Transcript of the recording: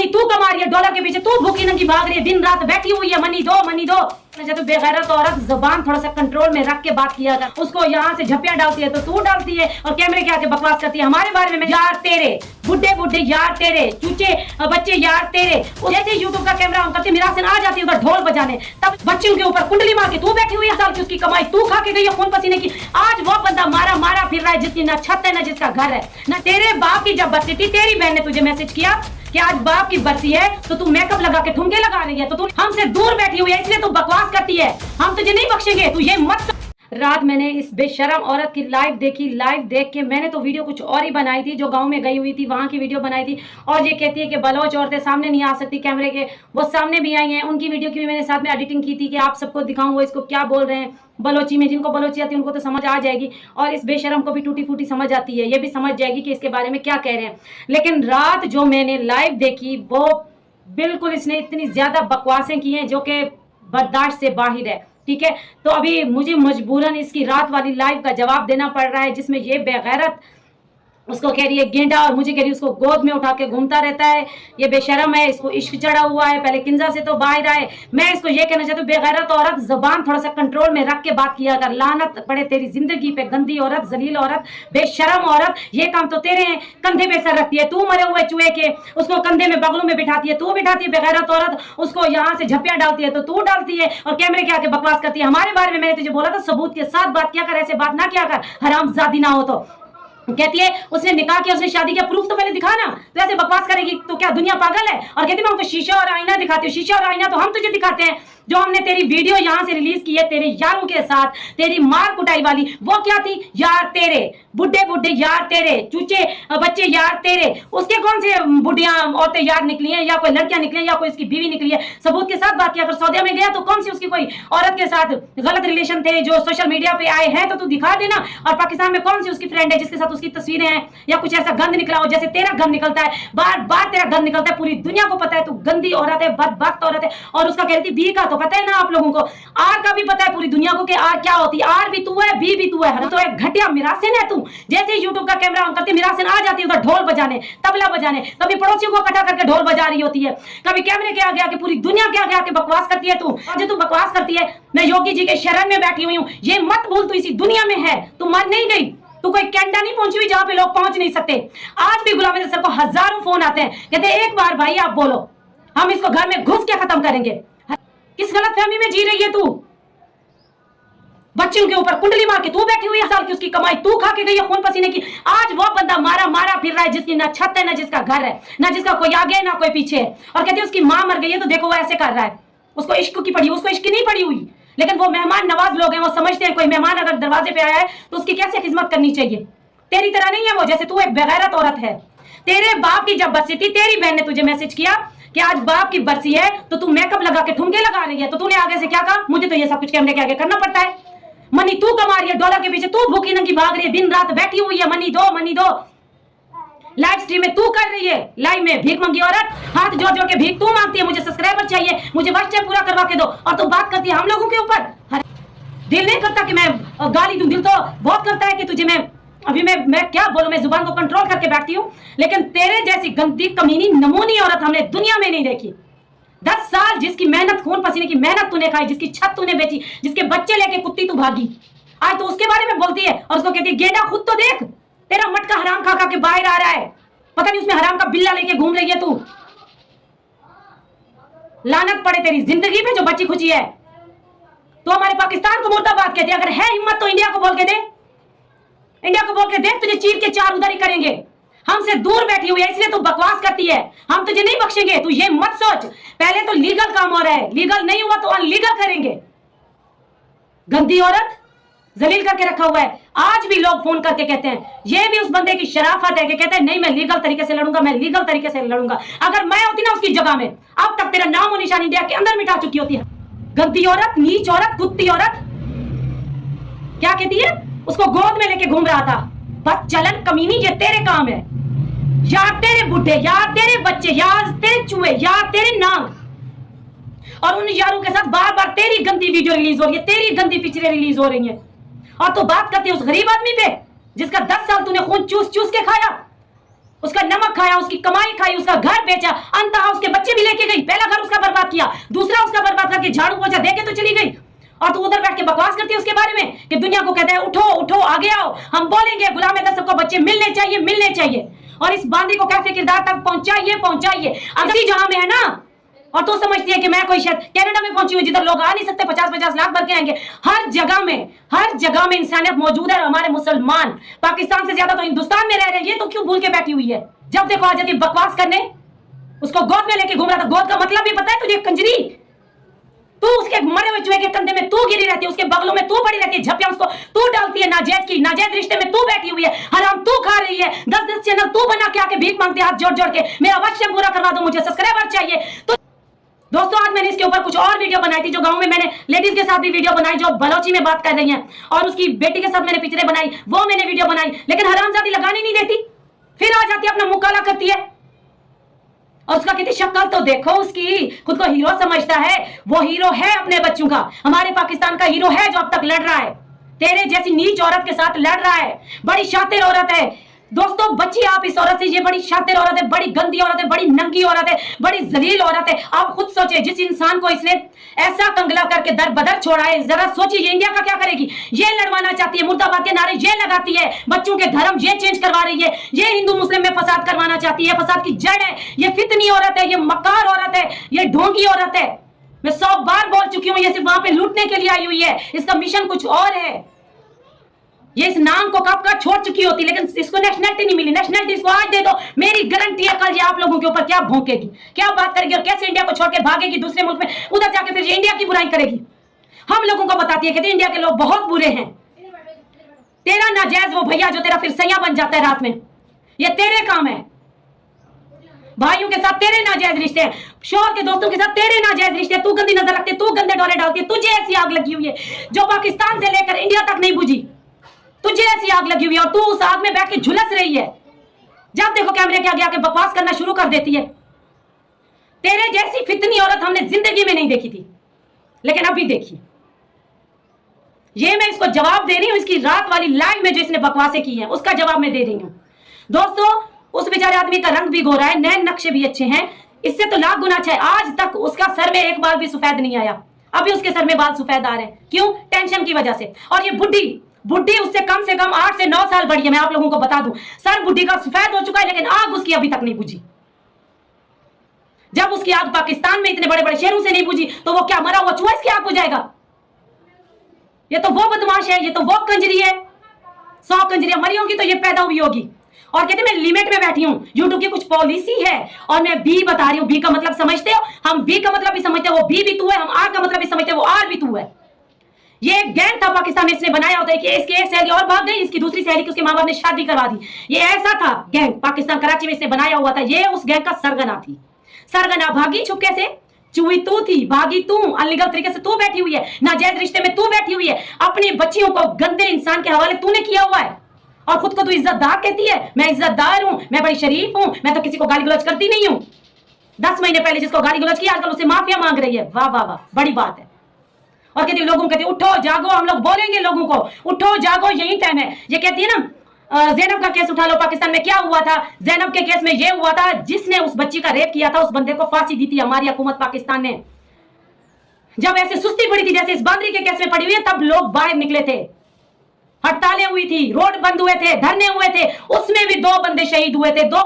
Money तू कमा रही है डॉलर के पीछे, तू भूखी नंगी भाग रही है, दिन रात बैठी हुई है, मनी दो मनी दो। तो बेगैरत औरत जुबान थोड़ा सा कंट्रोल में रख के बात किया कर। उसको यहाँ से झपिया डालती है तो तू डालती है और कैमरे के आगे बकवास करती है हमारे बारे में। यार तेरे बुड्ढे बुड्ढे, यार तेरे चूचे बच्चे, यार तेरे। जैसे यूट्यूब का कैमरा ऑन करती मिरासिन आ जाती है उधर ढोल बजाने, तब बच्चों के ऊपर कुंडली मार के तू बैठी हुई है। साल की उसकी कमाई तू खा के गई है खून पसीने की। आज वो बंदा मारा मारा फिर रहा है जिसकी ना छत है ना जिसका घर है ना। तेरे बाप की जब बच्ची थी तेरी बहन ने तुझे मैसेज किया कि आज बाप की बरसी है तो तू मेकअप लगा के ठुमके लगा रही है, तो तू हमसे दूर बैठी हुई है इसलिए तू बकवास करती है। हम तुझे नहीं बख्शेंगे, तू ये मत। रात मैंने इस बेशरम औरत की लाइव देखी। लाइव देख के मैंने तो वीडियो कुछ और ही बनाई थी, जो गांव में गई हुई थी वहां की वीडियो बनाई थी। और ये कहती है कि बलोच औरतें सामने नहीं आ सकती कैमरे के, वो सामने भी आई हैं। उनकी वीडियो की भी मैंने साथ में एडिटिंग की थी कि आप सबको दिखाऊं वो इसको क्या बोल रहे हैं बलोची में। जिनको बलोची आती है उनको तो समझ आ जाएगी, और इस बेशरम को भी टूटी फूटी समझ आती है, ये भी समझ जाएगी कि इसके बारे में क्या कह रहे हैं। लेकिन रात जो मैंने लाइव देखी वो बिल्कुल, इसने इतनी ज्यादा बकवासें की हैं जो कि बर्दाश्त से बाहर है। ठीक है, तो अभी मुझे मजबूरन इसकी रात वाली लाइव का जवाब देना पड़ रहा है, जिसमें ये बेगैरत उसको कह रही है गेंडा और मुझे कह रही है उसको गोद में उठा के घूमता रहता है। ये बेशरम है, इसको इश्क चढ़ा हुआ है, पहले किंजा से तो बाहर आए। मैं इसको ये कहना चाहती हूँ बेगैरत औरत, जुबान थोड़ा सा कंट्रोल में रख के बात किया कर। लानत पड़े तेरी जिंदगी पे, गंदी औरत, जलील औरत, बेशरम औरत। ये काम तो तेरे हैं, कंधे पे सर रखती है तू मरे हुए चूहे के, उसको कंधे में बगलों में बिठाती है तू बिठाती है बेगैरत औरत। उसको यहाँ से झपिया डालती है तो तू डालती है और कैमरे के आके बकवास करती है हमारे बारे में। मैंने तुझे बोला था सबूत के साथ बात किया कर, ऐसे बात ना किया कर, हरामजादी ना हो तो। कहती है उसने निकाह किया, उसने शादी किया, प्रूफ तो पहले दिखा ना, तो ऐसे बकवास करेगी तो क्या दुनिया पागल है। और कहती मैं उनको शीशा और आईना दिखाती हूँ। शीशा और आईना तो हम तुझे दिखाते हैं, जो हमने तेरी वीडियो यहाँ से रिलीज की है तेरे यारों के साथ, तेरी मार कुटाई वाली, वो क्या थी? यार तेरे बुड्ढे बुड्ढे, यार तेरे चूचे बच्चे, यार तेरे। उसके कौन से बुढ़िया औरतें यार निकली हैं, या कोई लड़कियां निकली हैं, या कोई इसकी बीवी निकली है? सबूत के साथ बात किया। अगर सऊदी में गया तो कौन सी उसकी कोई औरत के साथ गलत रिलेशन थे जो सोशल मीडिया पे आए हैं, तो तू दिखा देना। और पाकिस्तान में कौन सी उसकी फ्रेंड है जिसके साथ उसकी तस्वीरें हैं, या कुछ ऐसा गंद निकला हो जैसे तेरा गंद निकलता है, बार बार तेरा गंद निकलता है, पूरी दुनिया को पता है तू गंदी औरत है, बदबख्त औरत है। और उसका कह रही थी बी का तो पता है ना आप लोगों को, आर का भी पता है पूरी दुनिया को कि आर क्या होती है। आर भी तू है, बी भी तू है, तो एक घटिया मिरासिन है तू। जैसे यूट्यूब का कैमरा ऑन करती मिरासिन आ जाती है उधर ढोल बजाने, तबला बजाने, कभी पड़ोसियों को इकट्ठा करके ढोल बजा रही होती है, कभी कैमरे के आगे आके पूरी दुनिया के आगे आके बकवास करती है तू। जो तू बकवास करती है, मैं योगी जी के शरण में बैठी हुई हूँ, ये मत भूल तू इसी दुनिया में है, तू मर नहीं गई, तू कोई कैनेडा नहीं पहुंची हुई जहां पे लोग पहुंच नहीं सकते। आज भी गुलाम नबी सर को हजारों फोन आते हैं, कहते हैं एक बार भाई आप बोलो, हम इसको घर में घुस के खत्म करेंगे। किस गलतफहमी में जी रही है तू? बच्चों के ऊपर कुंडली मार के तू बैठी हुई है, साल की उसकी कमाई तू खा के गई है खून पसीने की। आज वो बंदा मारा मारा फिर रहा है जिसकी ना छत है ना जिसका घर है, ना जिसका कोई आगे है ना कोई पीछे है। और कहते हैं उसकी मां मर गई है तो देखो वो ऐसे कर रहा है, उसको इश्क की पड़ी, उसको इश्क नहीं पड़ी हुई। लेकिन वो मेहमान नवाज लोग हैं, वो समझते हैं कोई मेहमान अगर दरवाजे पे आया है तो उसकी कैसे खिदमत करनी चाहिए। तेरी तरह नहीं है वो, जैसे तू एक बेगैरत औरत है। तेरे बाप की जब बरसी थी तेरी बहन ने तुझे मैसेज किया कि आज बाप की बरसी है तो तू मेकअप लगा के ठुमके लगा रही है, तो तूने आगे से क्या कहा? मुझे तो ये सब कुछ कैमरे के आगे करना पड़ता है। मनी तू कमा रही है डॉलर के पीछे, तू भूखी नंगी भाग रही है, दिन रात बैठी हुई है, मनी दो मनी दो। लाइव स्ट्रीम में तू कर रही है, लाइव में भीख मंगी औरत, हाथ जोड़ जोड़ के भीख तू मांगती है, मुझे सब्सक्राइबर चाहिए, मुझे व्हाट्सएप पूरा करवा के दो, और तू बात करती है हम लोगों के ऊपर। दिल नहीं करता कि मैं गाली दूं, दिल तो बहुत करता है कि तुझे मैं क्या बोलूं, मैं जुबान को कंट्रोल करके बैठती हूँ। लेकिन तेरे जैसी गंदी कमीनी नमूनी औरत हमने दुनिया में नहीं देखी। 10 साल जिसकी मेहनत, खून पसीने की मेहनत तूने खाई, जिसकी छत तूने बेची, जिसके बच्चे लेके कुत्ती तू भागी, आज तो उसके बारे में बोलती है और उसको कहती है गेंडा। खुद तो देख, तेरा मटका हराम खा खा के बाहर आ रहा है, पता नहीं उसमें हराम का बिल्ला लेके घूम रही है तू। लानत पड़े तेरी जिंदगी पे जो बच्ची खुची है। तो हमारे पाकिस्तान को मुर्दाबाद कहती है, अगर है हिम्मत तो इंडिया को बोल के दे, इंडिया को बोल के देख, तुझे चीर के चार उधर ही करेंगे। हमसे दूर बैठी हुई है इसलिए तू बकवास करती है, हम तुझे नहीं बख्शेंगे, तू ये मत सोच। पहले तो लीगल काम हो रहा है, लीगल नहीं हुआ तो अनलीगल करेंगे। गंदी औरत, जलील करके रखा हुआ है। आज भी लोग फोन करके कहते हैं, ये भी उस बंदे की शराफत है कि कहते हैं नहीं मैं लीगल तरीके से लड़ूंगा, मैं लीगल तरीके से लड़ूंगा। अगर मैं होती ना उसकी जगह में, अब तक तेरा नाम और निशान इंडिया के अंदर मिटा चुकी होती है। गंदी औरत, नीच औरत, कुत्ती औरत। क्या कहती है? उसको गोद में लेके घूम रहा था, बदचलन कमीनी, ये तेरे काम है। यार तेरे बुढ़े, यार तेरे बच्चे, यार तेरे चूहे, यार तेरे नाग। और उन यारों के साथ बार बार तेरी गंदी वीडियो रिलीज हो रही है, तेरी गंदी पिक्चरें रिलीज हो रही हैं। और तो बात करती है उस गरीब आदमी पे जिसका 10 साल तूने खून चूस चूस के खाया। उसका नमक खाया, उसकी कमाई खाई, उसका घर बेचा, अंततः उसके बच्चे भी लेके गई। पहला घर उसका बर्बाद किया, दूसरा उसका बर्बाद करके झाड़ू पोछा देके तो चली गई। और तू उधर बैठ के बकवास करती है उसके बारे में कि दुनिया को कहता है उठो उठो आगे आओ, हम बोलेंगे गुलाम अहमद सबको बच्चे मिलने चाहिए, मिलने चाहिए। और इस बांदी को कैफे किरदार तक पहुंचाइए, पहुंचाइए। अगली जहां में है ना, और तू समझती है कि मैं कोई शायद कनाडा में पहुंची हूं जिधर लोग आ नहीं सकते, 50-50 लाख भर के आएंगे। हर जगह में इंसानियत मौजूद है। और हमारे मुसलमान पाकिस्तान से ज्यादा तो हिंदुस्तान में रह रहे हैं, ये तो क्यों भूल के बैठी हुई है? जब देखो आ जाती बकवास करने। उसको गोद में लेके घूम रहा था, गोद का मतलब भी पता है तुझे कंजरी? तू उसके मरे हुए चूहे के कंधे में तू गिरी रहती है, उसके बगलों में तू पड़ी रहती है, झपिया उसको तू डालती है नाजायज की, नाजायज रिश्ते में तू बैठी हुई है, हराम तू खा रही है, 10-10 चैनल तू बना के आके भीख मांगती है हाथ जोड़ जोड़ के। मेरा अवश्य पूरा करवा दो, मुझे सब्सक्राइबर चाहिए। तो दोस्तों आज मैंने इसके ऊपर कुछ और वीडियो बनाई थी, जो गांव में मैंने लेडीज के साथ भी वीडियो बनाई जो बलोची में बात कर रही हैं, और उसकी बेटी के साथ मैंने पिक्चरें बनाई, वो मैंने वीडियो बनाई। लेकिन हरामजादी लगाने नहीं देती, फिर आ जाती है अपना मुंह काला करती है। और उसका कितनी शक्ल तो देखो उसकी, खुद को हीरो समझता है। वो हीरो है अपने बच्चों का, हमारे पाकिस्तान का हीरो है जो अब तक लड़ रहा है, तेरे जैसी नीच औरत के साथ लड़ रहा है। बड़ी शातिर औरत है दोस्तों, बच्ची आप इस औरत से, ये बड़ी शातिर औरत है, बड़ी गंदी औरत है, बड़ी नंगी औरत है, बड़ी जलील औरत है। आप खुद सोचिए, जिस इंसान को इसने ऐसा कंगला करके दर बदर छोड़ा है, जरा सोचिए ये इंडिया का क्या करेगी। ये लड़वाना चाहती है, मुर्दाबाद के नारे ये लगाती है, बच्चों के धर्म ये चेंज करवा रही है, ये हिंदू मुस्लिम में फसाद करवाना चाहती है। फसाद की जड़ है, ये फितनी औरत है, ये मक्कार औरत है, ये ढोंगी औरत है। मैं 100 बार बोल चुकी हूँ, ये सिर्फ वहां पे लूटने के लिए आई हुई है, इसका मिशन कुछ और है। ये इस नाम को कब का छोड़ चुकी होती, लेकिन इसको नेशनलिटी नहीं मिली। नेशनलिटी इसको आज दे दो, मेरी गारंटी है कल ये आप लोगों के ऊपर क्या भौंकेगी, क्या बात करेगी, और कैसे इंडिया को छोड़ के भागेगी दूसरे मुल्क में, उधर जाके फिर ये इंडिया की बुराई करेगी। हम लोगों को बताती है कि इंडिया के लोग बहुत बुरे हैं। तेरा नाजायज वो भैया जो तेरा फिर सैया बन जाता है रात में, ये तेरे काम है। भाइयों के साथ तेरे नाजायज रिश्ते हैं, शोहर के दोस्तों के साथ तेरे नाजायज रिश्ते, तू गंदी नजर रखती है, तू गंदे डोले डालती है, तुझे ऐसी आग लगी हुई है जो पाकिस्तान से लेकर इंडिया तक नहीं बुझी। तुझे ऐसी आग लगी हुई है और तू उस आग में बैठ के झुलस रही है। जब देखो कैमरे के आगे आके बकवास करना शुरू कर देती है। तेरे जैसी फितनी औरत हमने जिंदगी में नहीं देखी थी, लेकिन अभी देखी। ये मैं इसको जवाब दे रही हूं, इसकी रात वाली लाइव में जो इसने बकवासें की हैं उसका जवाब मैं दे रही हूं। दोस्तों उस बेचारे आदमी का रंग भी गोरा है, नैन नक्शे भी अच्छे हैं, इससे तो लाख गुना अच्छा है। आज तक उसका सर में एक बाल भी सफेद नहीं आया, अभी उसके सर में बाल सफेद आ रहे हैं। क्यों? टेंशन की वजह से। और ये बुढ़ी उससे कम 8 से 9 साल बड़ी है। मैं आप लोगों को बता दूं, सर बुढ़ी का सफेद हो चुका है, लेकिन आग उसकी अभी तक नहीं बुझी। जब उसकी आग पाकिस्तान में इतने बड़े बड़े शहरों से नहीं बुझी, तो वो क्या मरा हुआ चूहा इसकी आग बुझाएगा? ये तो वो बदमाश है, ये तो वो कंजरी है। 100 कंजरियां मरी होंगी तो ये पैदा हुई होगी। और कहते मैं लिमिट में बैठी हूं, यूट्यूब की कुछ पॉलिसी है और मैं बी बता रही हूं। बी का मतलब समझते हो? हम बी का मतलब भी समझते हैं, वो बी भी तू है। हम आर का मतलब भी समझते हैं, वो आर भी तू है। ये एक गैंग था पाकिस्तान में, इसने बनाया होता है कि इसकी एक सहेली और भाग गई, इसकी दूसरी सहेली की उसके माँ बाप ने शादी करवा दी। ये ऐसा था गैंग, पाकिस्तान कराची में इसने बनाया हुआ था। ये उस गैंग का सरगना थी। सरगना भागी छुपके से, चुई तू थी, भागी तू, अनलीगल तरीके से तू बैठी हुई है, नाजायज रिश्ते में तू बैठी हुई है, अपनी बच्चियों को गंदे इंसान के हवाले तूने किया हुआ है। और खुद को तू इज्जतदार कहती है, मैं इज्जतदार हूं, मैं बड़ी शरीफ हूं, मैं तो किसी को गाली गलौज करती नहीं हूं। 10 महीने पहले जिसको गाली गलौज किया, आजकल उसे माफिया मांग रही है। वाह वाह वाह, बड़ी बात है। और कहती लोगों को कहती उठो जागो, हम लोग बोलेंगे लोगों को उठो जागो, यही टाइम है। ये कहती है ना जैनब का केस उठा लो, पाकिस्तान में क्या हुआ था? जैनब के केस में ये हुआ था, जिसने उस बच्ची का रेप किया था उस बंदे को फांसी दी थी हमारी हुकूमत पाकिस्तान ने। जब ऐसे सुस्ती पड़ी थी जैसे इस बांद्री के केस में पड़ी हुई है, तब लोग बाहर निकले थे, हड़तालें हुई थी, रोड बंद हुए थे, धरने हुए थे, उसमें भी 2 बंदे शहीद हुए थे। 2